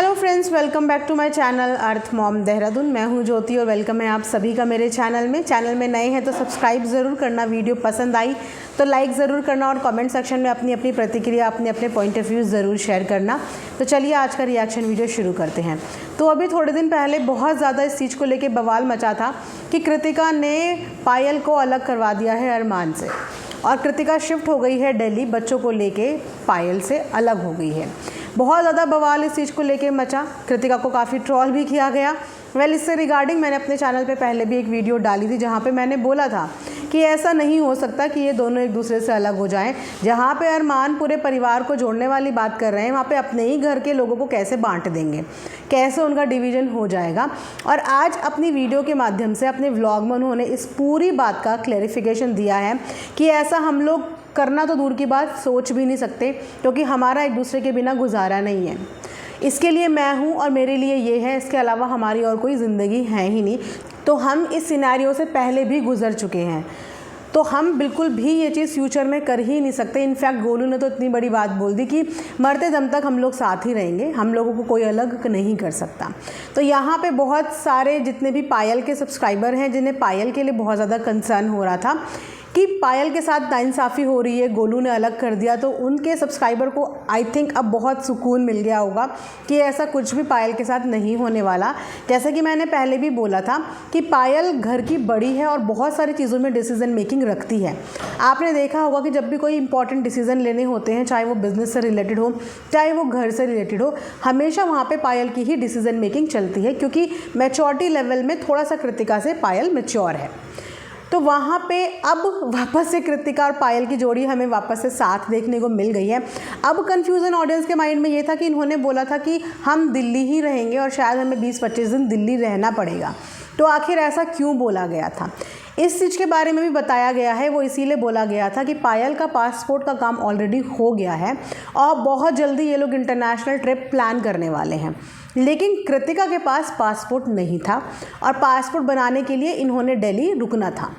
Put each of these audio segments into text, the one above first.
Hello friends, welcome back to my channel Earth Mom Dehradun. मैं हूं ज्योति और वेलकम है आप सभी का मेरे चैनल में नए हैं तो सब्सक्राइब ज़रूर करना। वीडियो पसंद आई तो लाइक ज़रूर करना और कमेंट सेक्शन में अपनी अपनी प्रतिक्रिया, अपने पॉइंट ऑफ व्यू ज़रूर शेयर करना। तो चलिए आज का रिएक्शन वीडियो शुरू करते हैं। तो अभी थोड़े दिन पहले बहुत ज़्यादा इस चीज़ को लेकर बवाल मचा था कि कृतिका ने पायल को अलग करवा दिया है अरमान से, और कृतिका शिफ्ट हो गई है दिल्ली, बच्चों को लेके पायल से अलग हो गई है। बहुत ज़्यादा बवाल इस चीज़ को लेके मचा, कृतिका को काफ़ी ट्रोल भी किया गया। इससे रिगार्डिंग मैंने अपने चैनल पे पहले भी एक वीडियो डाली थी जहाँ पे मैंने बोला था कि ऐसा नहीं हो सकता कि ये दोनों एक दूसरे से अलग हो जाएं। जहाँ पे अरमान पूरे परिवार को जोड़ने वाली बात कर रहे हैं, वहाँ पे अपने ही घर के लोगों को कैसे बांट देंगे, कैसे उनका डिवीज़न हो जाएगा। और आज अपनी वीडियो के माध्यम से, अपने व्लॉग में उन्होंने इस पूरी बात का क्लैरिफिकेशन दिया है कि ऐसा हम लोग करना तो दूर की बात, सोच भी नहीं सकते, क्योंकि हमारा एक दूसरे के बिना गुजारा नहीं है। इसके लिए मैं हूँ और मेरे लिए ये है, इसके अलावा हमारी और कोई ज़िंदगी है ही नहीं। तो हम इस सिनेरियो से पहले भी गुजर चुके हैं, तो हम बिल्कुल भी ये चीज़ फ्यूचर में कर ही नहीं सकते। इनफैक्ट गोलू ने तो इतनी बड़ी बात बोल दी कि मरते दम तक हम लोग साथ ही रहेंगे, हम लोगों को कोई अलग नहीं कर सकता। तो यहाँ पे बहुत सारे जितने भी पायल के सब्सक्राइबर हैं, जिन्हें पायल के लिए बहुत ज़्यादा कंसर्न हो रहा था कि पायल के साथ नाइंसाफ़ी हो रही है, गोलू ने अलग कर दिया, तो उनके सब्सक्राइबर को आई थिंक अब बहुत सुकून मिल गया होगा कि ऐसा कुछ भी पायल के साथ नहीं होने वाला। जैसे कि मैंने पहले भी बोला था कि पायल घर की बड़ी है और बहुत सारी चीज़ों में डिसीज़न मेकिंग रखती है। आपने देखा होगा कि जब भी कोई इंपॉर्टेंट डिसीज़न लेने होते हैं, चाहे वो बिज़नेस से रिलेटेड हो, चाहे वो घर से रिलेटेड हो, हमेशा वहाँ पर पायल की ही डिसीज़न मेकिंग चलती है, क्योंकि मैच्योरिटी लेवल में थोड़ा सा कृतिका से पायल मैच्योर है। तो वहाँ पे अब वापस से कृतिका और पायल की जोड़ी हमें वापस से साथ देखने को मिल गई है। अब कन्फ्यूज़न ऑडियंस के माइंड में ये था कि इन्होंने बोला था कि हम दिल्ली ही रहेंगे और शायद हमें 20-25 दिन दिल्ली रहना पड़ेगा। तो आखिर ऐसा क्यों बोला गया था, इस चीज़ के बारे में भी बताया गया है। वो इसीलिए बोला गया था कि पायल का पासपोर्ट का काम ऑलरेडी हो गया है और बहुत जल्दी ये लोग इंटरनेशनल ट्रिप प्लान करने वाले हैं। लेकिन कृतिका के पास पासपोर्ट नहीं था और पासपोर्ट बनाने के लिए इन्होंने दिल्ली रुकना था।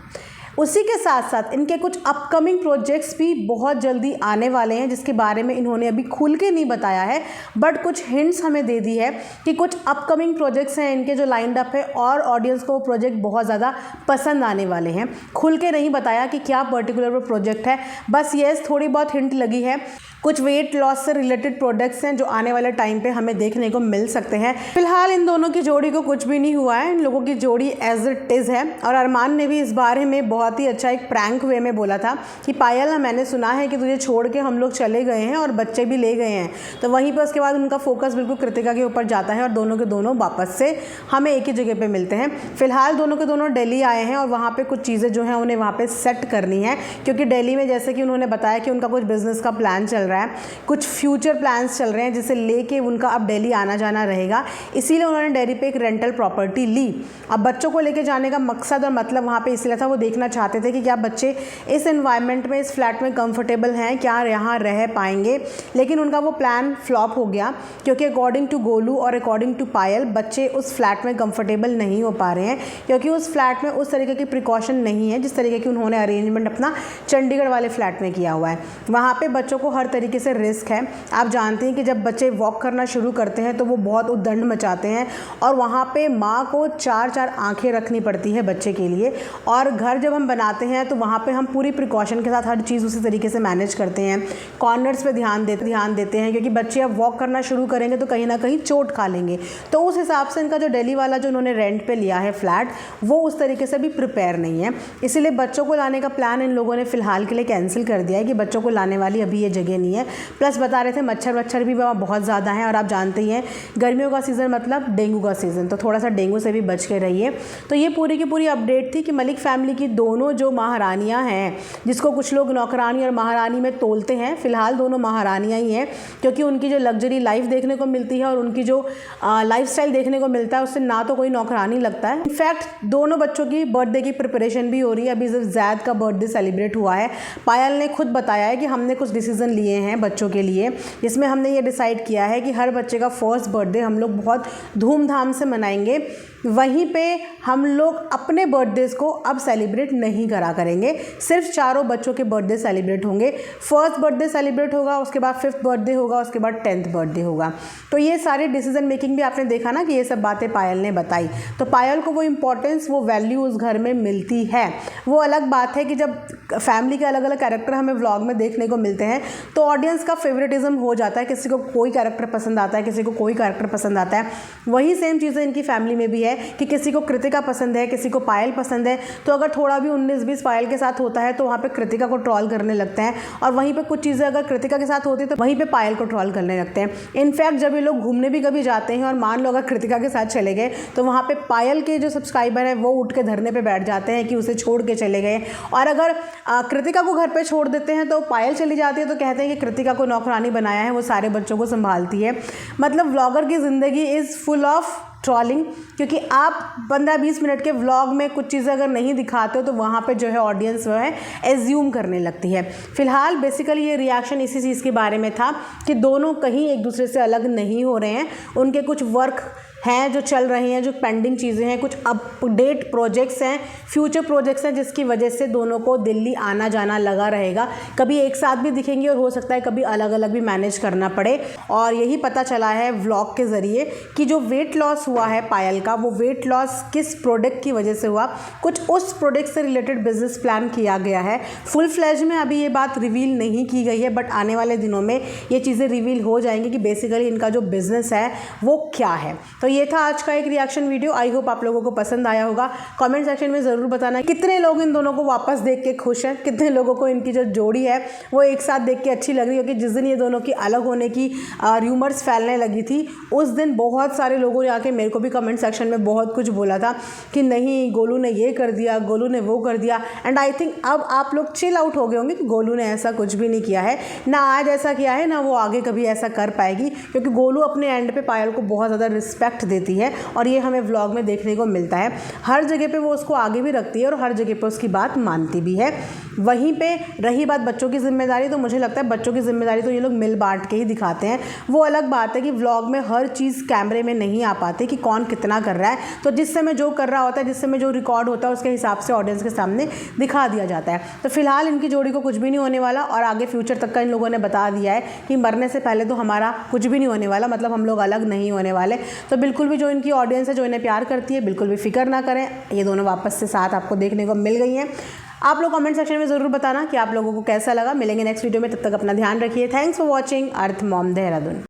उसी के साथ साथ इनके कुछ अपकमिंग प्रोजेक्ट्स भी बहुत जल्दी आने वाले हैं, जिसके बारे में इन्होंने अभी खुल के नहीं बताया है, बट कुछ हिंट्स हमें दे दी है कि कुछ अपकमिंग प्रोजेक्ट्स हैं इनके जो लाइंड अप है और ऑडियंस को वो प्रोजेक्ट बहुत ज़्यादा पसंद आने वाले हैं। खुल के नहीं बताया कि क्या पर्टिकुलर वो प्रोजेक्ट है, बस येस थोड़ी बहुत हिंट लगी है। कुछ वेट लॉस से रिलेटेड प्रोडक्ट्स हैं जो आने वाले टाइम पे हमें देखने को मिल सकते हैं। फिलहाल इन दोनों की जोड़ी को कुछ भी नहीं हुआ है, इन लोगों की जोड़ी एज इट इज़ है। और अरमान ने भी इस बारे में बहुत ही अच्छा एक प्रैंक वे में बोला था कि पायल, मैंने सुना है कि तुझे छोड़ के हम लोग चले गए हैं और बच्चे भी ले गए हैं। तो वहीं पर उसके बाद उनका फोकस बिल्कुल कृतिका के ऊपर जाता है और दोनों के दोनों वापस से हमें एक ही जगह पर मिलते हैं। फिलहाल दोनों के दोनों दिल्ली आए हैं और वहाँ पर कुछ चीज़ें जो हैं उन्हें वहाँ पर सेट करनी है, क्योंकि दिल्ली में जैसे कि उन्होंने बताया कि उनका कुछ बिज़नेस का प्लान चल रहा है, कुछ फ्यूचर प्लान्स चल रहे हैं, जिसे लेके उनका अब दिल्ली आना जाना रहेगा। इसीलिए उन्होंने दिल्ली पे एक रेंटल प्रॉपर्टी ली। अब बच्चों को लेके जाने का मकसद और मतलब वहाँ पे इसलिए था, वो देखना चाहते थे कि क्या बच्चे इस एनवायरनमेंट में, इस फ्लैट में कंफर्टेबल हैं, क्या यहाँ रह पाएंगे। लेकिन उनका वो प्लान फ्लॉप हो गया, क्योंकि अकॉर्डिंग टू गोलू और अकॉर्डिंग टू पायल बच्चे उस फ्लैट में कंफर्टेबल नहीं हो पा रहे हैं, क्योंकि उस फ्लैट में उस तरीके की प्रिकॉशन नहीं है जिस तरीके की उन्होंने अरेंजमेंट अपना चंडीगढ़ वाले फ्लैट में किया हुआ है। वहाँ पर बच्चों को हर तरीके से रिस्क है। आप जानते हैं कि जब बच्चे वॉक करना शुरू करते हैं तो वो बहुत उद्दंड मचाते हैं, और वहाँ पे माँ को 4-4 आंखें रखनी पड़ती है बच्चे के लिए। और घर जब हम बनाते हैं तो वहाँ पे हम पूरी प्रिकॉशन के साथ हर चीज़ उसी तरीके से मैनेज करते हैं, कॉर्नर्स पे ध्यान देते हैं, क्योंकि बच्चे अब वॉक करना शुरू करेंगे तो कहीं ना कहीं चोट खा लेंगे। तो उस हिसाब से इनका जो दिल्ली वाला जो उन्होंने रेंट पे लिया है फ्लैट, वो उस तरीके से भी प्रिपेयर नहीं है। इसीलिए बच्चों को लाने का प्लान इन लोगों ने फ़िलहाल के लिए कैंसिल कर दिया है कि बच्चों को लाने वाली अभी ये जगह नहीं है। प्लस बता रहे थे मच्छर भी वहाँ बहुत ज़्यादा हैं, और आप जानते ही हैं गर्मियों का सीज़न मतलब डेंगू का सीज़न, तो थोड़ा सा डेंगू से भी बच के रहिए। तो ये पूरी की पूरी अपडेट थी कि मलिक फैमिली की दोनों जो महारानियाँ हैं, जिसको कुछ लोग नौकरानी और महारानी में तोलते हैं, फ़िलहाल दोनों महारानियाँ ही हैं, क्योंकि उनकी जो लग्जरी लाइफ देखने को मिलती है और उनकी जो लाइफस्टाइल देखने को मिलता है, उससे ना तो कोई नौकरानी लगता है। इनफैक्ट दोनों बच्चों की बर्थडे की प्रिपरेशन भी हो रही है। अभी जब जैद का बर्थडे सेलिब्रेट हुआ है, पायल ने खुद बताया है कि हमने कुछ डिसीज़न लिए हैं बच्चों के लिए, जिसमें हमने ये डिसाइड किया है कि हर बच्चे का फर्स्ट बर्थडे हम लोग बहुत धूमधाम से मनाएंगे। वहीं पे हम लोग अपने बर्थडेज़ को अब सेलिब्रेट नहीं करा करेंगे, सिर्फ चारों बच्चों के बर्थडे सेलिब्रेट होंगे। फर्स्ट बर्थडे सेलिब्रेट होगा, उसके बाद 5th बर्थडे होगा, उसके बाद 10th बर्थडे होगा। तो ये सारे डिसीजन मेकिंग भी आपने देखा ना कि ये सब बातें पायल ने बताई। तो पायल को वो इम्पोर्टेंस, वो वैल्यू उस घर में मिलती है। वो अलग बात है कि जब फैमिली के अलग अलग कैरेक्टर हमें व्लॉग में देखने को मिलते हैं तो ऑडियंस का फेवरेटिज्म हो जाता है, किसी को कोई कैरेक्टर पसंद आता है, किसी को कोई कैरेक्टर पसंद आता है। वही सेम चीज़ें इनकी फैमिली में भी है कि किसी को कृतिका पसंद है, किसी को पायल पसंद है, तो अगर थोड़ा भी 19-20 पायल के साथ होता है तो वहाँ पे कृतिका को ट्रोल करने लगते हैं, और वहीं पे कुछ चीज़ें अगर कृतिका के साथ होती है तो वहीं पे पायल को ट्रोल करने लगते हैं। इनफैक्ट जब ये लोग घूमने भी कभी जाते हैं और मान लो अगर कृतिका के साथ चले गए तो वहाँ पे पायल के जो सब्सक्राइबर हैं वो उठ के धरने पे बैठ जाते हैं कि उसे छोड़ के चले गए, और अगर कृतिका को घर पे छोड़ देते हैं तो पायल चली जाती है तो कहते हैं कि कृतिका को नौकरानी बनाया है, वो सारे बच्चों को संभालती है। मतलब व्लॉगर की ज़िंदगी इज़ फुल ऑफ ट्रॉलिंग, क्योंकि आप 15-20 मिनट के व्लॉग में कुछ चीज़ें अगर नहीं दिखाते हो तो वहाँ पे जो है ऑडियंस वो है एज्यूम करने लगती है। फिलहाल बेसिकली ये रिएक्शन इसी चीज़ के बारे में था कि दोनों कहीं एक दूसरे से अलग नहीं हो रहे हैं, उनके कुछ वर्क हैं जो चल रहे हैं, जो पेंडिंग चीज़ें हैं, कुछ अपडेट प्रोजेक्ट्स हैं, फ्यूचर प्रोजेक्ट्स हैं, जिसकी वजह से दोनों को दिल्ली आना जाना लगा रहेगा। कभी एक साथ भी दिखेंगे और हो सकता है कभी अलग अलग भी मैनेज करना पड़े। और यही पता चला है व्लॉग के ज़रिए कि जो वेट लॉस हुआ है पायल का, वो वेट लॉस किस प्रोडक्ट की वजह से हुआ, कुछ उस प्रोडक्ट से रिलेटेड बिजनेस प्लान किया गया है। फुल फ्लैज में अभी ये बात रिवील नहीं की गई है, बट आने वाले दिनों में ये चीज़ें रिवील हो जाएंगी कि बेसिकली इनका जो बिज़नेस है वो क्या है। तो ये था आज का एक रिएक्शन वीडियो। आई होप आप लोगों को पसंद आया होगा। कमेंट सेक्शन में ज़रूर बताना कितने लोग इन दोनों को वापस देख के खुश हैं, कितने लोगों को इनकी जो जोड़ी है वो एक साथ देख के अच्छी लग रही है। क्योंकि जिस दिन ये दोनों की अलग होने की र्यूमर्स फैलने लगी थी उस दिन बहुत सारे लोगों ने आके मेरे को भी कमेंट सेक्शन में बहुत कुछ बोला था कि नहीं गोलू ने ये कर दिया, गोलू ने वो कर दिया। एंड आई थिंक अब आप लोग चिल आउट हो गए होंगे कि गोलू ने ऐसा कुछ भी नहीं किया है, ना आज ऐसा किया है, ना वो आगे कभी ऐसा कर पाएगी, क्योंकि गोलू अपने एंड पे पायल को बहुत ज़्यादा रिस्पेक्ट देती है और ये हमें व्लॉग में देखने को मिलता है। हर जगह पे वो उसको आगे भी रखती है और हर जगह पे उसकी बात मानती भी है। वहीं पे रही बात बच्चों की जिम्मेदारी, तो मुझे लगता है बच्चों की जिम्मेदारी तो ये लोग मिल बांट के ही दिखाते हैं। वो अलग बात है कि व्लॉग में हर चीज़ कैमरे में नहीं आ पाती कि कौन कितना कर रहा है, तो जिस समय जो कर रहा होता है, जिस समय जो रिकॉर्ड होता है उसके हिसाब से ऑडियंस के सामने दिखा दिया जाता है। तो फिलहाल इनकी जोड़ी को कुछ भी नहीं होने वाला और आगे फ्यूचर तक का इन लोगों ने बता दिया है कि मरने से पहले तो हमारा कुछ भी नहीं होने वाला, मतलब हम लोग अलग नहीं होने वाले। तो बिल्कुल भी जो इनकी ऑडियंस है, जो इन्हें प्यार करती है, बिल्कुल भी फिक्र ना करें, ये दोनों वापस से साथ आपको देखने को मिल गई हैं। आप लोग कमेंट सेक्शन में ज़रूर बताना कि आप लोगों को कैसा लगा। मिलेंगे नेक्स्ट वीडियो में, तब तक अपना ध्यान रखिए। Thanks for watching earth Mom Dehradun.